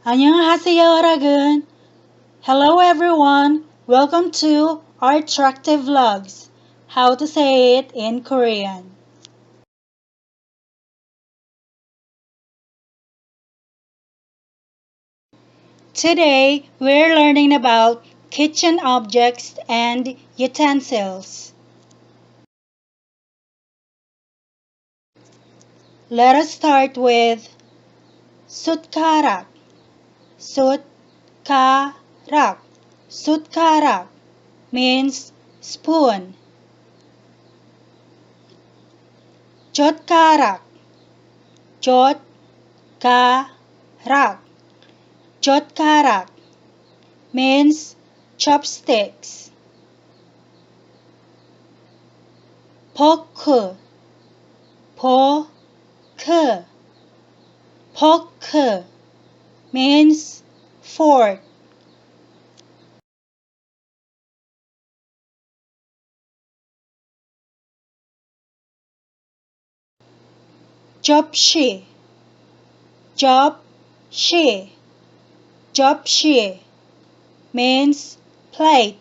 안녕하세요, 여러분. Hello, everyone. Welcome to our attractive vlogs. How to say it in Korean. Today, we're learning about kitchen objects and utensils. Let us start with 숟가락. 숟가락. 숟가락 means spoon. 젓가락. 젓가락. 젓가락 means chopsticks. 포크. 포크. 포크 means fork. 접시. 접시. 접시 means plate.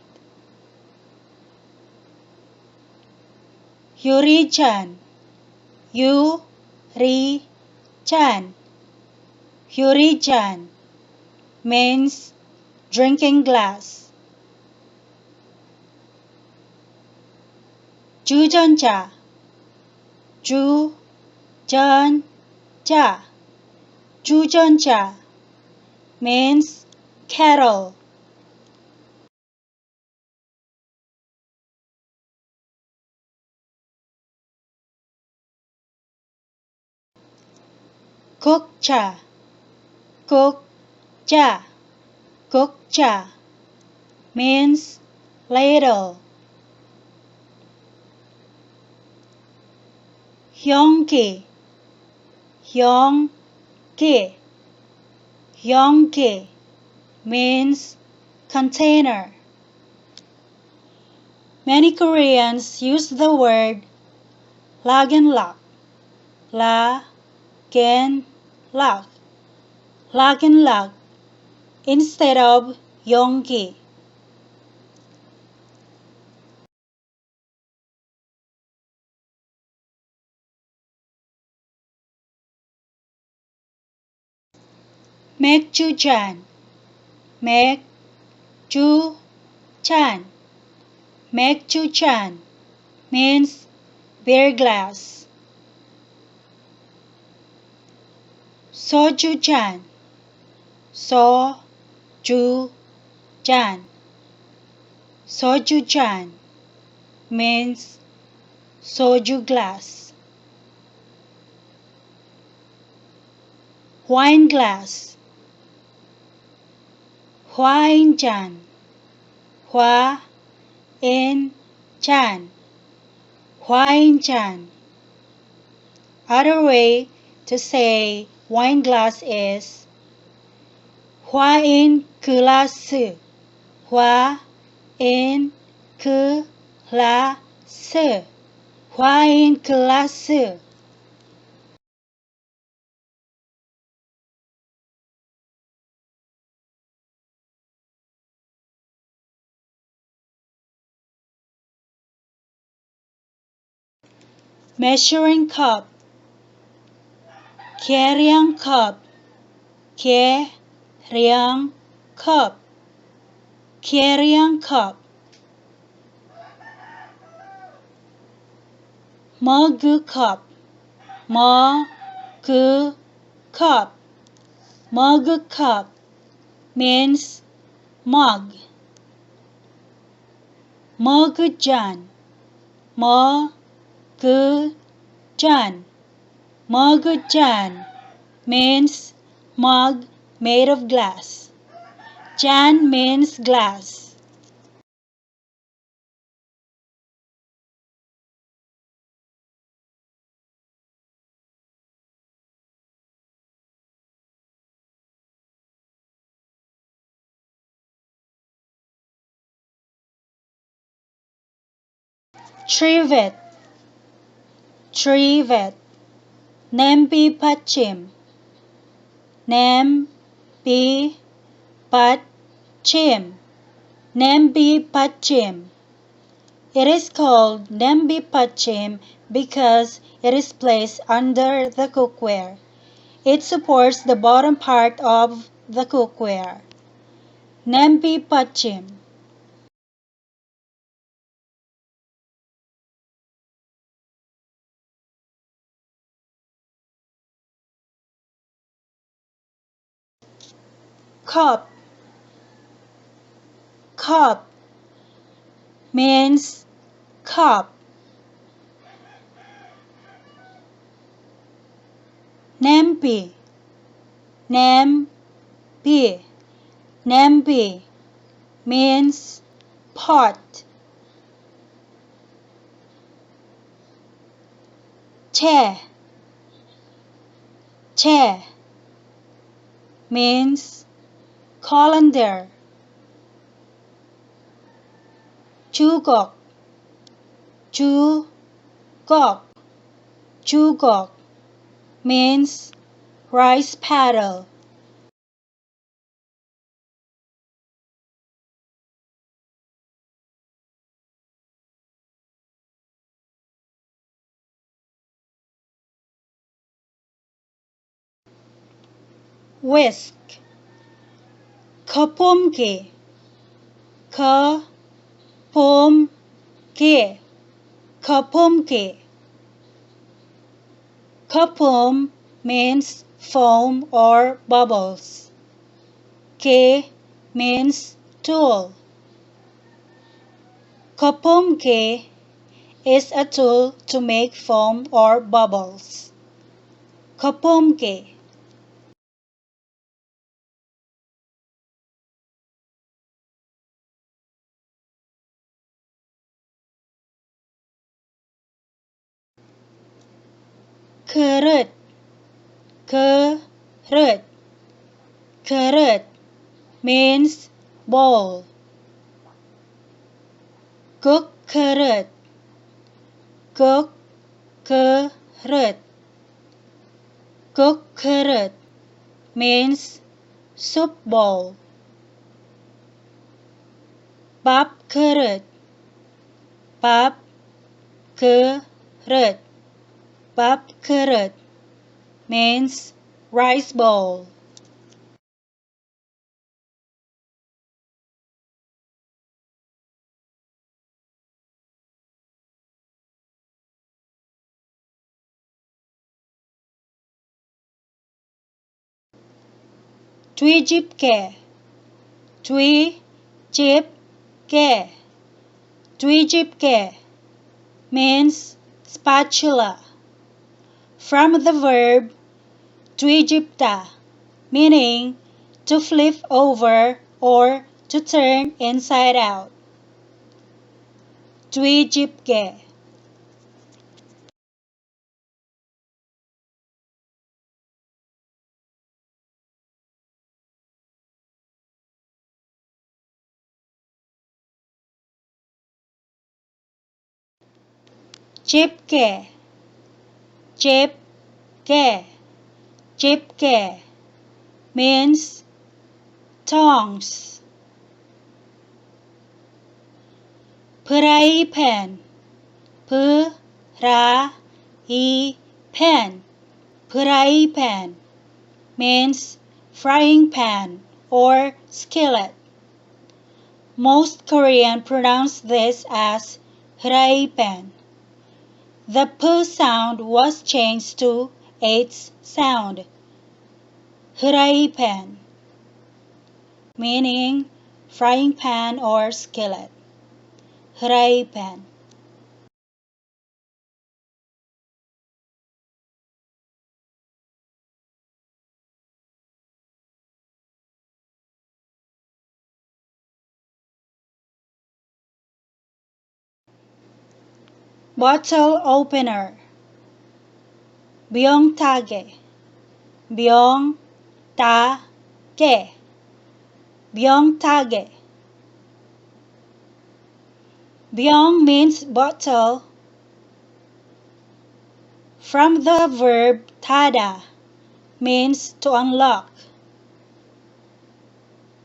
유리잔. 유리잔. 유리잔 means drinking glass. 주전자. 주전자. 주전자 means kettle. 국자. 국자. 국자 means ladle. 용기. 용기. 용기 means container. Many Koreans use the word lag and lock. Lag and lock. Lag and lock instead of 용기. 맥주잔. 맥주잔. 맥주잔 means beer glass. 소주잔. 소주잔. 소주잔 means soju glass. Wine glass. 와인잔. 와인잔. 와인잔. Other way to say wine glass is 와인 글라스. 와인 글라스. 와인 글라스. measuring cup. 계량 cup. 계량 cup. 계량 cup. mug cup. mug cup. mug cup means mug. 머그잔. 머그잔. 머그잔 means mug made of glass. 잔 means glass. trivet. trivet 냄비 받침. 냄비 비 받침 냄비 받침. It is called 냄비 받침 because it is placed under the cookware. It supports the bottom part of the cookware. 냄비 받침. Cup. Cup means cup. 냄비. 냄비. 냄비 means pot. 채. 채 means colander. 주걱. 주걱. 주걱 means rice paddle. Whisk. 거품기. 거품기. 거품기. 거품 means foam or bubbles. 기 means tool. 거품기 is a tool to make foam or bubbles. 거품기. 그릇. 그릇. 그릇 means bowl. 국그릇. 국그릇. 국그릇 means soup bowl. 밥그릇. 밥그릇. 밥그릇 means rice bowl. 뒤집개. 뒤집개. 뒤집개 means spatula. From the verb 뒤집다, meaning to flip over or to turn inside out. 뒤집개. 집게. 집게. 집게 means tongs. 프라이팬. 프라이팬. 프라이팬 means frying pan or skillet. Most Korean pronounce this as 프라이팬. The P sound was changed to H sound. 프라이팬 meaning frying pan or skillet. 프라이팬. Bottle opener. 병따개. 병따개. 병따개. 병 means bottle. From the verb tada means to unlock.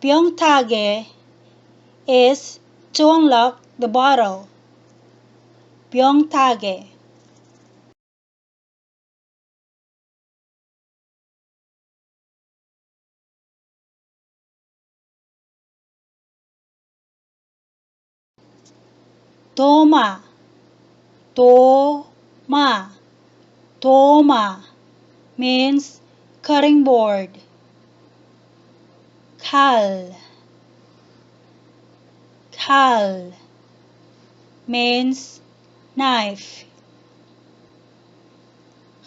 Pyeongtage is to unlock the bottle. Pyeongtage. Toma. Toma. Toma means cutting board. Kal. Kal means knife.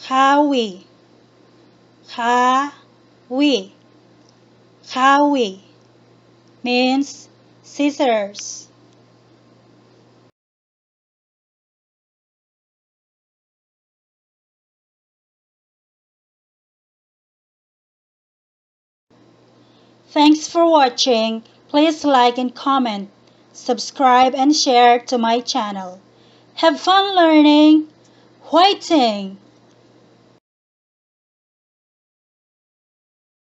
Hawi. Hawi. Hawi means scissors. Thanks for watching. Please like and comment, subscribe and share to my channel. Have fun learning. Whiting!